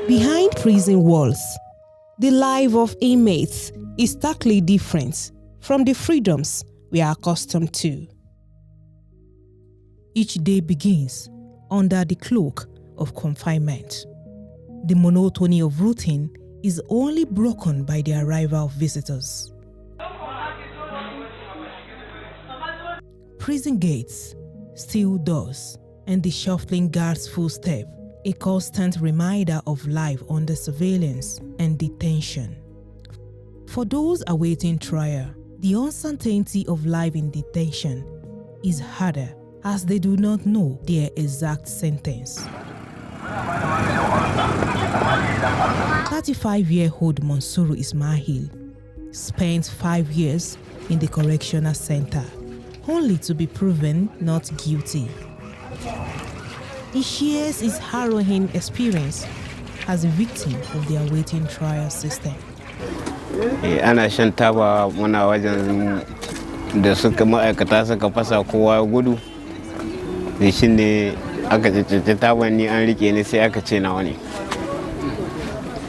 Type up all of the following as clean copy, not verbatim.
Behind prison walls, the life of inmates is starkly different from the freedoms we are accustomed to. Each day begins under the cloak of confinement. The monotony of routine is only broken by the arrival of visitors. Prison gates, steel doors, and the shuffling guard's footstep, a constant reminder of life under surveillance and detention. For those awaiting trial, the uncertainty of life in detention is harder as they do not know their exact sentence. 35-year-old Monsuru Ismail spent 5 years in the correctional center, only to be proven not guilty. He shares his harrowing experience as a victim of the awaiting trial system. Ana shan taba muna wajen da suka ma'aikata suka fasa kowa gudu da shi ne aka ciccice taban ni an rike ni sai aka ce nawa ne.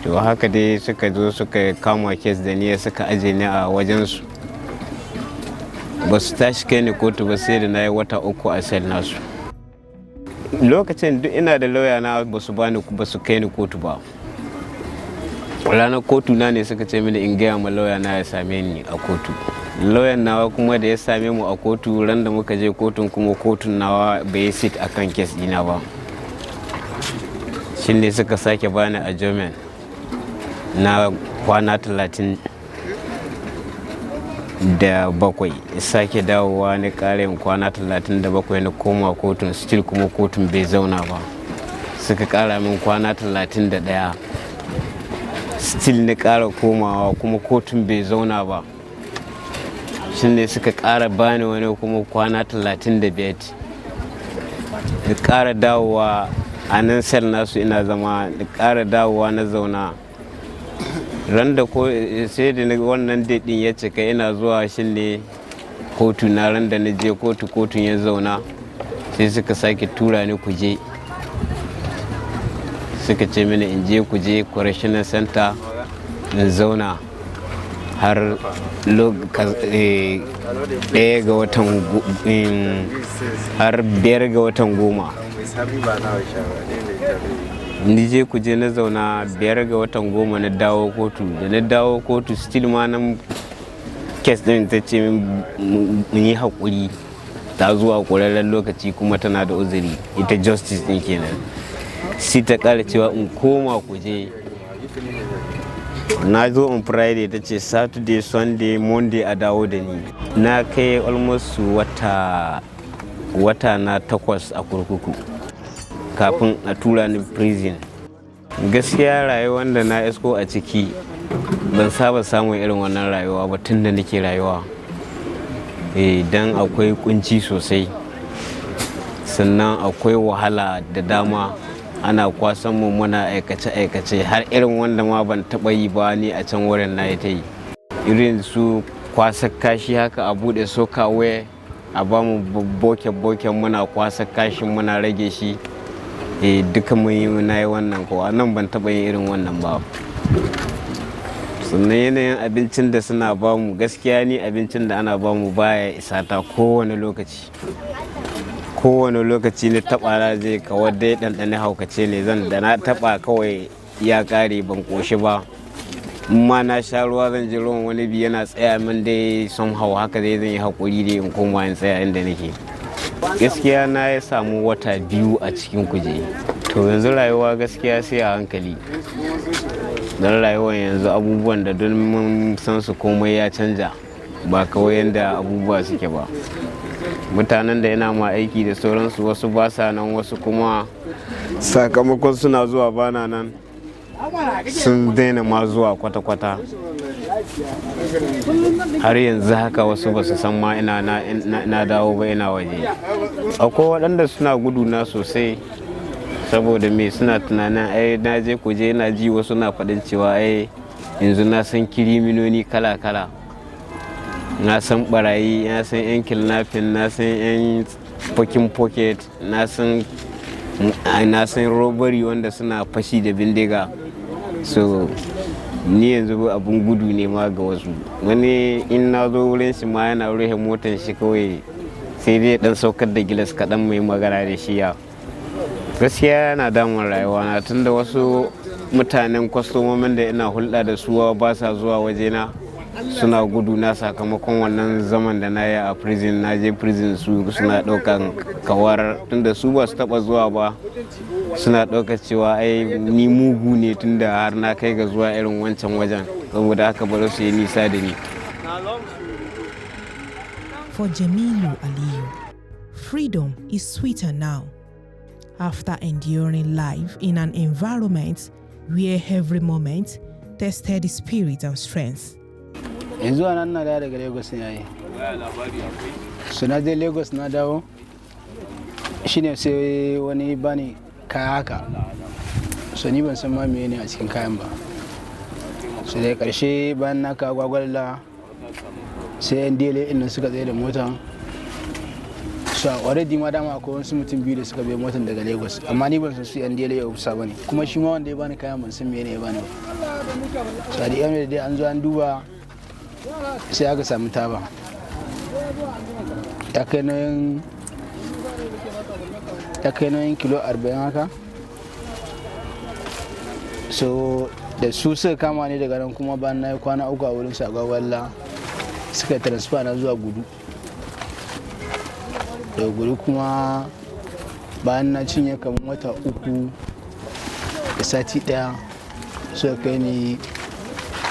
To haka dai suka zo suka kama kes da ni suka aje ni a wajensu. Ba su tashi kai ni kotu ba sai da na yi wata 3 a sel nasu. Lokacin duk ina da lauya na ba su kai ni kotu ba. Ranar kotu na ne suka ce mini in gaya ma lauya na ya same ni a kotu. Lauyan nawa kuma da ya same mu a kotu ran da muka je kotun kuma kotun nawa bai sit akan kes dina ba. Shin ne suka sake bani adjournment na kwana 37 sake dawowa ne karin kwana 37 na koma kotun still kuma kotun bai zauna ba. Suka kara min kwana 31 still na kara komawa kuma kotun bai zauna ba. Shin ne suka kara bani wani kuma kwana 35 da kara dawowa a nan sel nasu ina zama da kara dawowa na zauna. Ran da ko sai da wannan daɗin ya cika ina zuwa shin ne kotu na ran da na je kotun ya zauna sai suka sake tura ni kuje. Suka ce mini in je kuje correctional center in zauna har ɗaya ga watan har 5 ga watan 10. Ni je kuje na zauna 5 ga watan 10 na dawo kotu. Da na dawo kotu still ma nan kes ɗin ta ce mun yi haƙuri ta zuwa ƙwararren lokaci kuma tana da uzuri ita justice ɗin kenan. Sai ta ƙara cewa in koma kuje. Na zo on Friday ta ce Saturday, Sunday, Monday a dawo da ni. Na kai almost wata na 8 a kurkuku kafin a tura ni prison. Gaskiya rayuwar da na isko a ciki ban saba samun irin wannan rayuwa ba tun da nake rayuwa. Dan akwai kunci sosai sannan akwai wahala da dama. Ana kwasan mu muna aikace har irin wanda ma ban taɓa yi ba ni a can wurin na ta yi. Irin su kwasa kashi haka a buɗe sokawe a ba mu boke muna kwasa kashin muna rage shi. Duka mun yi na yi wannan ko nan ban taɓa yin irin wannan ba. Sannan yanayin abincin da suna ba mu gaskiya ni abincin da ana ba mu baya isa ta kowane lokaci. Kowane lokaci na taɓa na zai kawai dai ɗanɗane haukace ne zan da na taɓa kawai ya ƙare ban ƙoshi ba. Ma na sha ruwa zan ji ruwan wani bi yana tsaya min dai somehow haka dai zan yi haƙuri dai in koma in tsaya inda nake. Gaskiya na ya samu wata 2 a cikin kuje. To yanzu rayuwa gaskiya sai a hankali. Don rayuwar yanzu abubuwan da don mun san su komai ya canja ba kawai yanda abubuwa suke ba. Mutanen da yana ma aiki da sauransu wasu ba sa nan wasu kuma sakamakon suna zuwa bana nan sun daina ma zuwa kwata-kwata. Har yanzu haka wasu ba su san ma ina dawo ba ina waje. Akwai waɗanda suna guduna sosai saboda me suna tunanin ai na je kuje na ji wasu na faɗin cewa ai yanzu na san kiriminoni kala-kala. Na san barayi, na san yan kidnapping, na san yan pocket, na san robbery wanda suna fashi da bindiga. so ni yanzu abun gudu ne ma ga wasu. Wani in na zo wurin shi ma yana rufe motar shi kawai sai dai dan saukar da gilas kaɗan mai magana da shi ya. Gaskiya yana damun rayuwa na tunda wasu mutanen kwastomomin da ina hulɗa da su ba sa zuwa wajena suna gudu na sakamakon wannan zaman da na yi a prison. Na je prison su suna ɗaukan kawar tunda su ba su taɓa zuwa ba, suna ɗaukar cewa ai ni mugu ne tunda har na kai ga zuwa irin wancan wajen, saboda haka bari su yi nisa da ni. For Jamilu Aliyu, freedom is sweeter now after enduring life in an environment where every moment tested his spirit and strength. Yanzu anan na dawo daga Lagos ne yayi. So na je Lagos na dawo shine sai wani bani kaya haka. So ni ban san ma me ne a cikin kayan ba. So da karshe bayan na kawo gwagwalla sai yan dele inda suka tsaye da motan. So already ma dama akwai wasu mutum biyu da suka bai motan daga Lagos, amma ni ban san su yan dele ya ofisa bane. Kuma shi ma wanda ya bani kayan ban san me ne ya bani ba. So da yan da an zo an duba sai aka samu taba ya kai nauyin kilo 40 haka. So da su suka kama ne daga nan, kuma bayan na yi kwana 3 a wurin sagwagwalla suka transfer na zuwa gudu. Da gudu kuma bayan na cinye kamar wata 3 da sati 1 suka kai ni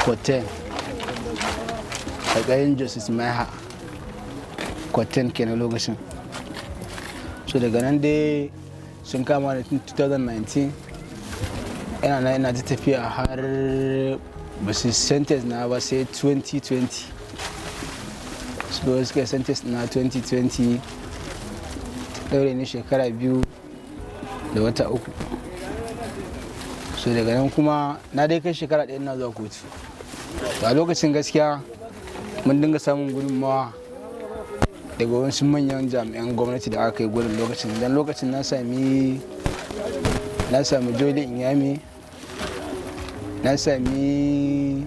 hotel a garin Justice Maiha Kwaten kenan lokacin. So daga nan dai sun kama da 2019 ina ta tafiya har ba su sentence na ba sai 2020. So suka sentence na 2020 daure ni shekara 2 da wata 3. So daga nan kuma na dai kai shekara 1 ina zuwa kotu. A lokacin gaskiya mun dinga samun gudunmawa daga wasu manyan jami'an gwamnati da aka yi gurin lokacin. Dan lokacin na sami Joli Inyami, na sami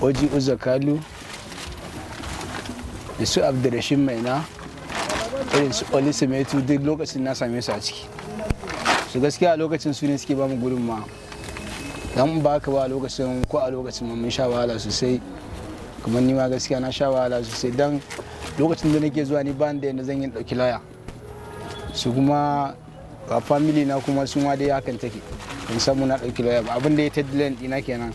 Oji Uzakalu da su Abdurrashid Maina, irin su Olise Metu, duk lokacin na same su a ciki. Su gaskiya a lokacin su ne suke ba mu gudunmawa. Dan ba ka ba a lokacin mun sha wahala sosai. Kuma ni ma gaskiya na sha wahala sosai dan lokacin da nake zuwa ni ba da yanda zan yi dauki laya. Su kuma a family na kuma sun ma dai hakan take, ban samu na dauki laya ba. Abin da ya taddalen dina kenan,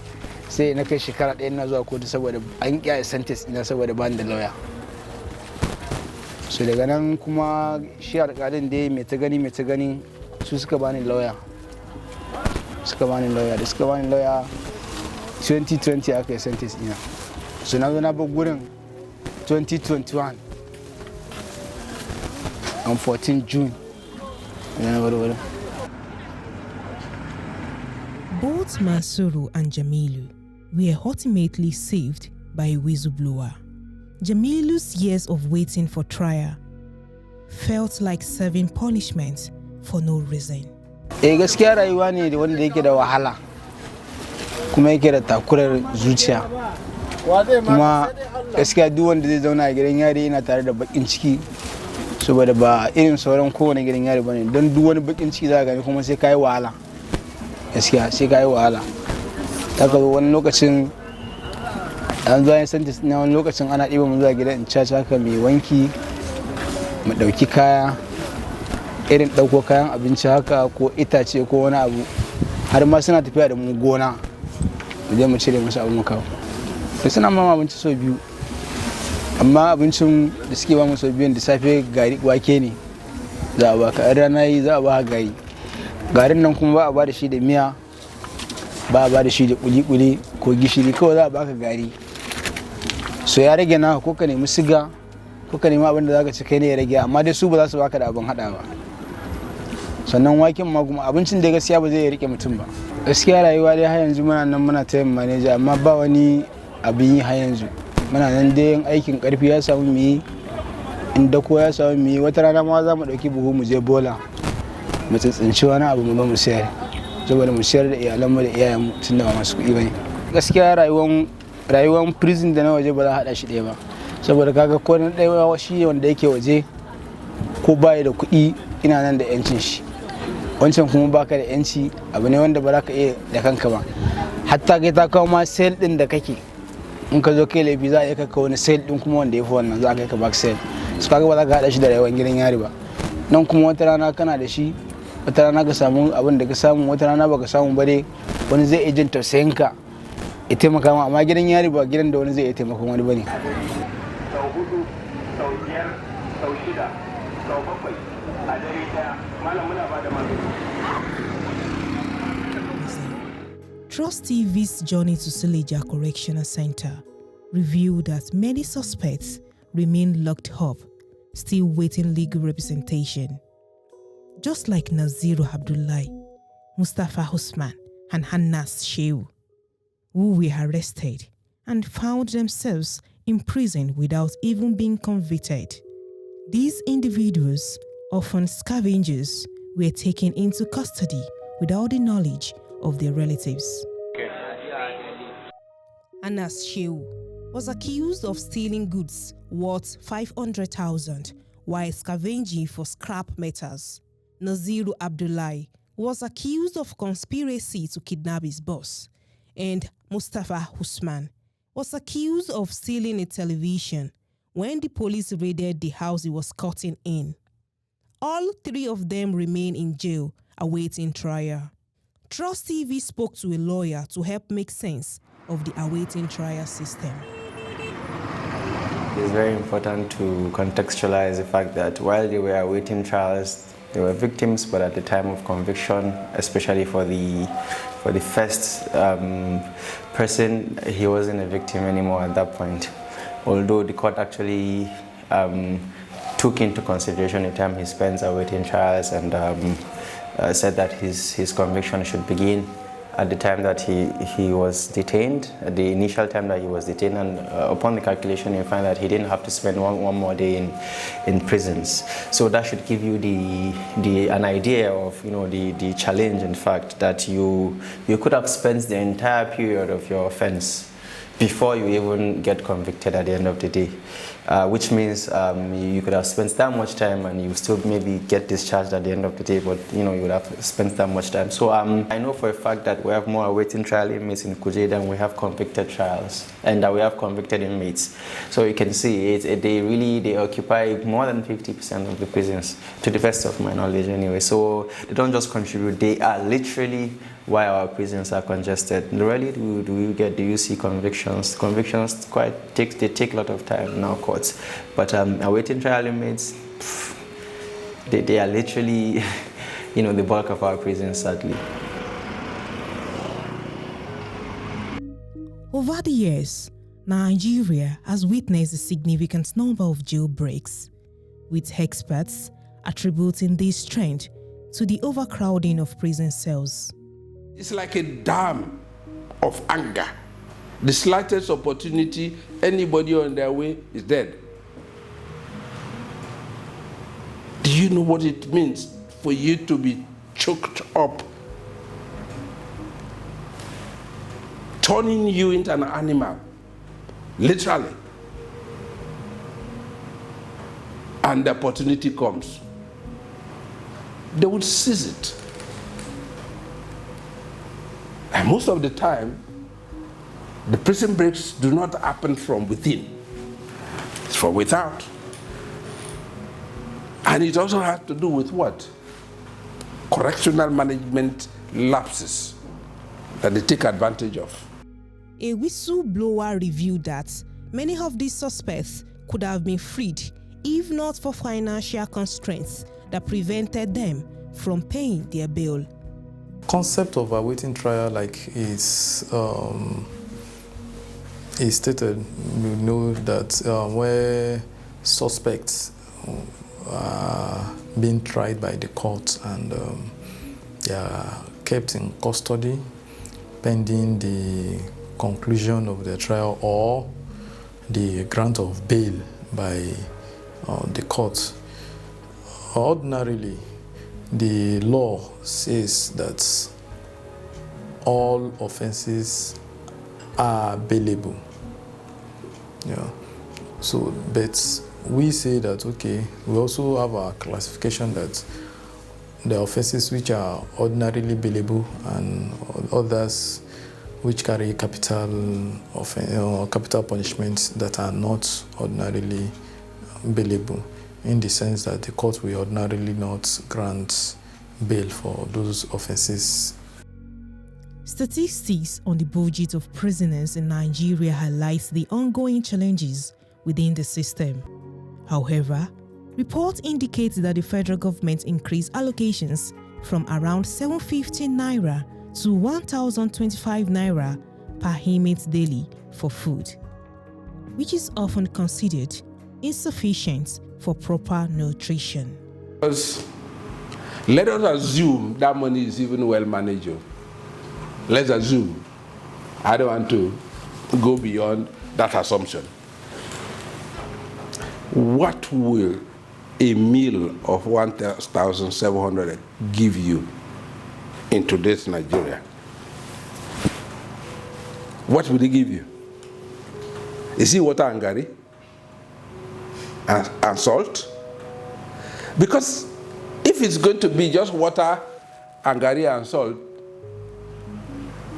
sai na kai shekara 1 na zuwa kotu saboda an kiyaye sentence ina saboda ban da lawyer. So daga nan kuma shi alƙalin dai mai ta gani su suka bani lawyer. Da suka bani lawyer 2020 aka yi sentence ina. So na zo na bar gurin 2021 on 14 June. Both Mansuru and Jamilu were ultimately saved by a whistleblower. Jamilu's years of waiting for trial felt like serving punishment for no reason. Gaskiya rayuwa ne da wanda yake da wahala kuma yake da takurar zuciya. Kuma gaskiya duk wanda zai zauna a gidan yari yana tare da bakin ciki, saboda ba irin sauran kowane gidan yari bane. Don duk wani bakin ciki za ka gani kuma sai kai wahala. Gaskiya sai kai wahala. Ta ga wani lokacin an zo yin sentence na, wani lokacin ana ɗiba mu zuwa gidan in caca haka mai wanki mu ɗauki kaya, irin ɗauko kayan abinci haka ko itace ko wani abu, har ma suna tafiya da mu gona mu je mu cire musu abu mu kawo. Da suna mama abinci sau 2, amma abincin da suke ba mu sau 2 da safe gari wake ne za a baka, rana yi za a ba gari. Garin nan kuma ba a ba da shi da miya, ba a ba da shi da kuli-kuli ko gishiri, kawai za a baka gari. So ya rage naka, ko ka nemi siga ko ka nemi abin da za ka ci kai ne ya rage, amma dai su ba za su baka da abin haɗa ba. Sannan waken ma kuma abincin da gaskiya ba zai rike mutum ba. Gaskiya rayuwa dai har yanzu muna nan muna ta yin manaja, amma ba wani abin yi har yanzu. Muna nan dai yin aikin karfi ya samu mu yi, in dako ya samu mu yi. Wata rana ma za mu ɗauki buhu mu je bola mu tsintsinci wani abu mu ba mu sayar. saboda mu ciyar da iyalanmu da iyayenmu tun da ba masu kuɗi bane. Gaskiya rayuwar prison da na waje ba za a haɗa shi ɗaya ba, saboda kaga ko na ɗaya shi wanda yake waje ko baya da kuɗi ina nan da yancin shi, wancan kuma baka da yanci, abu ne wanda ba za ka iya da kanka ba. Hatta kai ta kawo ma sel ɗin da kake, in ka zo kai laifi za a iya kaka wani sel ɗin kuma wanda ya fi wannan za a kai ka back sel, su kaga ba za ka haɗa shi da rayuwar gidan yari ba. Nan kuma wata rana kana da shi, wata rana ka samu abin da ka samu, wata rana baka samu ba dai wani zai iya jin tausayin ka ya taimaka ma, amma gidan yari ba gidan da wani zai iya taimakon wani bane. Sau 4, sau 5, sau 6, sau 7 a dare daya, malam muna ba da magani. Trust TV's journey to Suleja Correctional Center revealed that many suspects remain locked up, still waiting legal representation. Just like Naziru Abdullahi, Mustafa Usman, and Hannas Shehu, who were arrested and found themselves in prison without even being convicted. These individuals, often scavengers, were taken into custody without the knowledge of their relatives. Hannas Shehu was accused of stealing goods worth 500,000 while scavenging for scrap metals. Naziru Abdullahi was accused of conspiracy to kidnap his boss, and Mustafa Usman was accused of stealing a television when the police raided the house he was cutting in. All three of them remain in jail awaiting trial. Trust TV spoke to a lawyer to help make sense of the awaiting trial system. It's very important to contextualize the fact that while they were awaiting trials, they were victims, but at the time of conviction, especially for the first person, he wasn't a victim anymore at that point. Although the court actually took into consideration the time he spent awaiting trials and said that his conviction should begin at the time that he was detained, at the initial time that he was detained, and upon the calculation you find that he didn't have to spend one more day in prisons. So that should give you an idea of the challenge, in fact, that you could have spent the entire period of your offense before you even get convicted at the end of the day, which means you could have spent that much time and you still maybe get discharged at the end of the day, but you would have spent that much time. So I know for a fact that we have more awaiting trial inmates in Kuje than we have convicted trials, and that we have convicted inmates. So you can see they occupy more than 50% of the prisons, to the best of my knowledge anyway. So they don't just contribute, they are literally why our prisons are congested. Rarely do you see convictions. Convictions take a lot of time in our courts, but awaiting trial inmates, they are literally the bulk of our prisons, sadly. Over the years, Nigeria has witnessed a significant number of jailbreaks, with experts attributing this trend to the overcrowding of prison cells. It's like a dam of anger. The slightest opportunity, anybody on their way is dead. Do you know what it means for you to be choked up, turning you into an animal, literally? And the opportunity comes, they would seize it. And most of the time, the prison breaks do not happen from within. It's from without. And it also has to do with what? Correctional management lapses that they take advantage of. A whistleblower revealed that many of these suspects could have been freed if not for financial constraints that prevented them from paying their bail. Concept of awaiting trial, like is stated, you know that where suspects are being tried by the court and they are kept in custody pending the conclusion of the trial or the grant of bail by the court. Ordinarily, the law says that all offenses are bailable. Yeah. So, but we say that, okay, we also have a classification that the offenses which are ordinarily bailable and others which carry capital capital punishments that are not ordinarily bailable, in the sense that the court will ordinarily not grant bail for those offenses. Statistics on the budget of prisoners in Nigeria highlights the ongoing challenges within the system. However, reports indicate that the federal government increased allocations from around 750 naira to 1,025 naira per inmate daily for food, which is often considered insufficient for proper nutrition. Let us assume that money is even well managed. Let's assume. I don't want to go beyond that assumption. What will a meal of 1,700 give you in today's Nigeria? What will it give you? Is it water and gari? And salt? Because if it's going to be just water and gari and salt,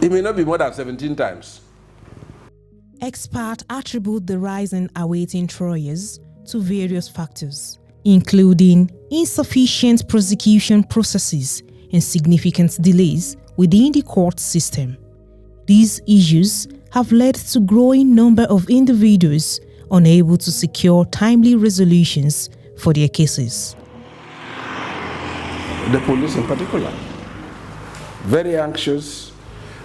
it may not be more than 17 times. Experts attribute the rise in awaiting trials to various factors, including insufficient prosecution processes and significant delays within the court system. These issues have led to a growing number of individuals unable to secure timely resolutions for their cases. The police in particular, very anxious,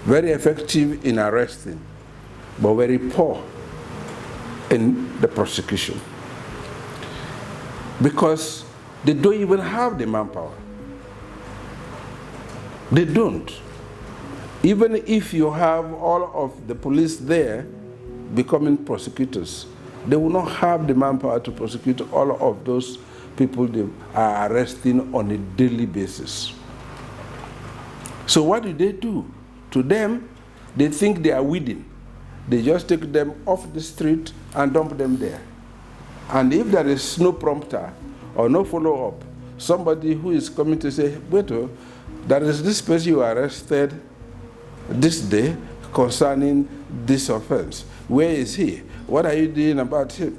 very effective in arresting, but very poor in the prosecution. Because they don't even have the manpower. They don't. Even if you have all of the police there becoming prosecutors, they will not have the manpower to prosecute all of those people they are arresting on a daily basis. So what do? To them, they think they are winning. They just take them off the street and dump them there. And if there is no prompter or no follow-up, somebody who is coming to say, wait, there is this person you arrested this day concerning this offense. Where is he? What are you doing about him?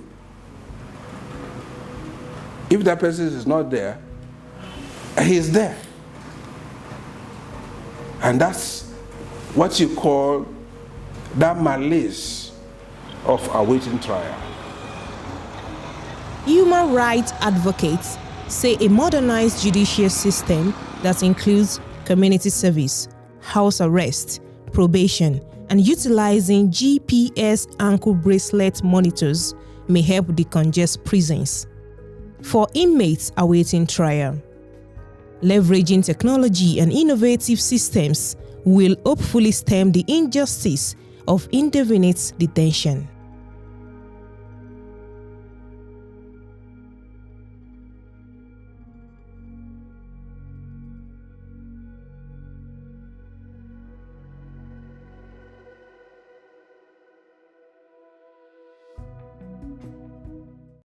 If that person is not there, he is there. And that's what you call that malaise of awaiting trial. Human rights advocates say a modernized judicial system that includes community service, house arrest, probation, and utilizing GPS ankle bracelet monitors may help decongest prisons. For inmates awaiting trial, leveraging technology and innovative systems will hopefully stem the injustice of indefinite detention.